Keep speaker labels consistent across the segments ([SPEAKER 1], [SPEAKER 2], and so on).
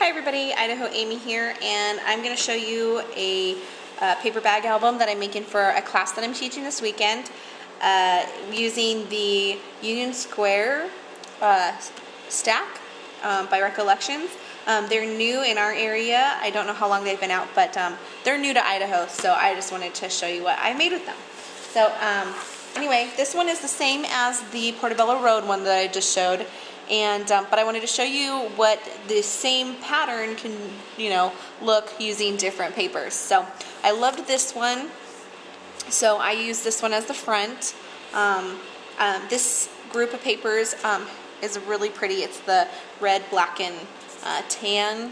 [SPEAKER 1] Hi everybody, Idaho Amy here, and I'm going to show you a paper bag album that I'm making for a class that I'm teaching this weekend using the Union Square stack by Recollections. They're new in our area. I don't know how long they've been out, but they're new to Idaho, so I just wanted to show you what I made with them. So anyway, this one is the same as the Portobello Road one that I just showed. And but I wanted to show you what the same pattern can, look using different papers. So I loved this one, so I used this one as the front. This group of papers is really pretty. It's the red, black, and tan,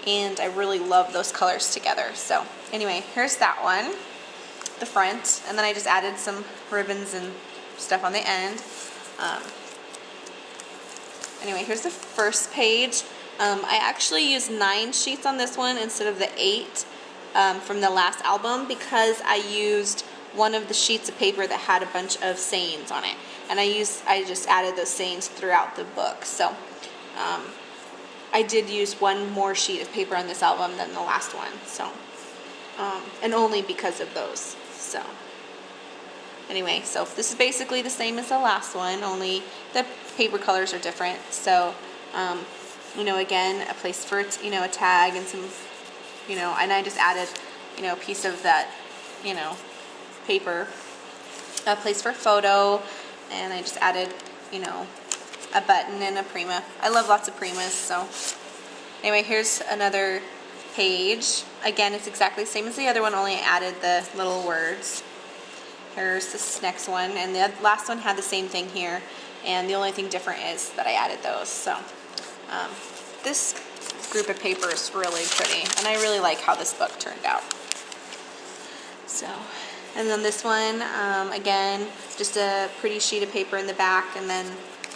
[SPEAKER 1] and I really love those colors together. So anyway, here's that one, the front, and then I just added some ribbons and stuff on the end. Anyway, here's the first page. I actually used 9 sheets on this one instead of the 8 from the last album because I used one of the sheets of paper that had a bunch of sayings on it, and I just added those sayings throughout the book. So I did use one more sheet of paper on this album than the last one. So and only because of those. So anyway, so this is basically the same as the last one, only the paper colors are different. So, again, a place for, a tag and some, and I just added, a piece of that, paper, a place for a photo, and I just added, a button and a prima. I love lots of primas, so anyway, here's another page. Again, it's exactly the same as the other one, only I added the little words. Here's this next one, and the last one had the same thing here, and the only thing different is that I added those. So this group of paper is really pretty, and I really like how this book turned out. So, and then this one, again, just a pretty sheet of paper in the back, and then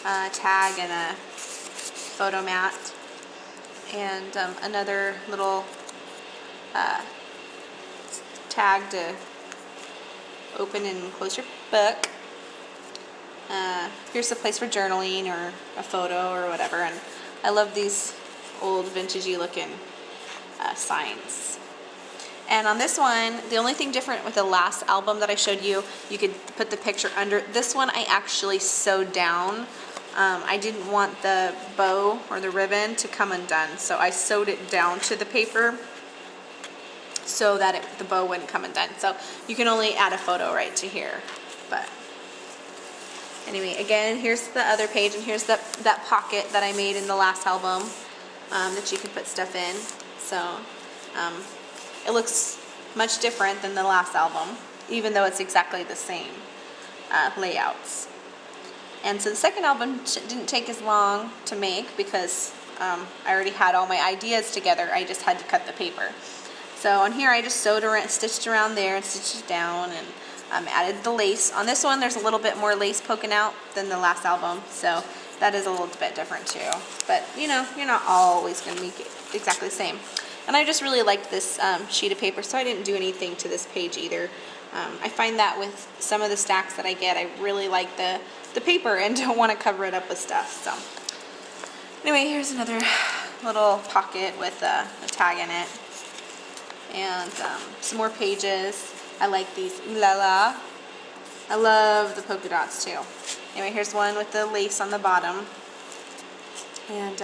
[SPEAKER 1] a tag and a photo mat, and another little tag to open and close your book. Here's a place for journaling or a photo or whatever, and I love these old vintagey looking signs. And on this one, the only thing different with the last album that I showed you, you could put the picture under. This one I actually sewed down. I didn't want the bow or the ribbon to come undone, so I sewed it down to the paper so that the bow wouldn't come undone. So you can only add a photo right to here. But anyway, again, here's the other page, and here's that pocket that I made in the last album that you can put stuff in. So it looks much different than the last album, even though it's exactly the same layouts. And so the second album didn't take as long to make because I already had all my ideas together. I just had to cut the paper. So on here I just stitched around there and stitched it down, and added the lace. On this one there's a little bit more lace poking out than the last album, so that is a little bit different too. But you're not always going to make it exactly the same. And I just really liked this sheet of paper, so I didn't do anything to this page either. I find that with some of the stacks that I get, I really like the paper and don't want to cover it up with stuff. So anyway, here's another little pocket with a tag in it. And some more pages. I like these Ooh La La. I love the polka dots too. Anyway, here's one with the lace on the bottom. And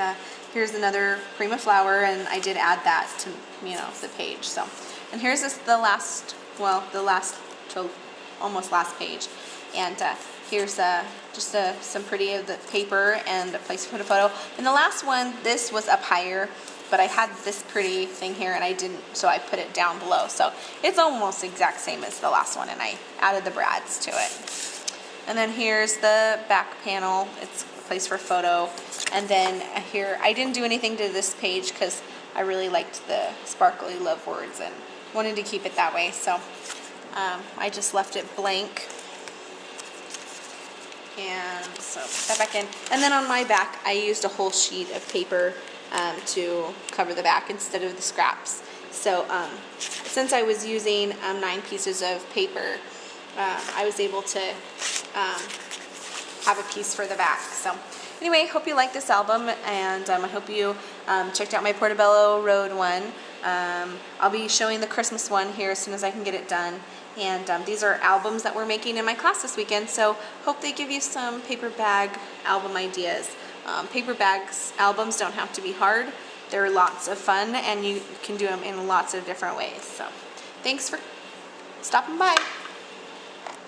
[SPEAKER 1] here's another prima flower, and I did add that to the page. So, and here's the last to almost last page. And here's just some pretty of the paper and a place to put a photo. In the last one, this was up higher, but I had this pretty thing here and I didn't, so I put it down below. So it's almost exact same as the last one, and I added the brads to it. And then here's the back panel. It's a place for a photo. And then here, I didn't do anything to this page because I really liked the sparkly love words and wanted to keep it that way. So I just left it blank. And so put that back in. And then on my back, I used a whole sheet of paper to cover the back instead of the scraps. So since I was using 9 pieces of paper, I was able to have a piece for the back. So anyway, hope you like this album, and I hope you Checked out my Portobello Road one. I'll be showing the Christmas one here as soon as I can get it done. And these are albums that we're making in my class this weekend, so hope they give you some paper bag album ideas. Paper bags albums don't have to be hard. They're lots of fun, and you can do them in lots of different ways. So thanks for stopping by.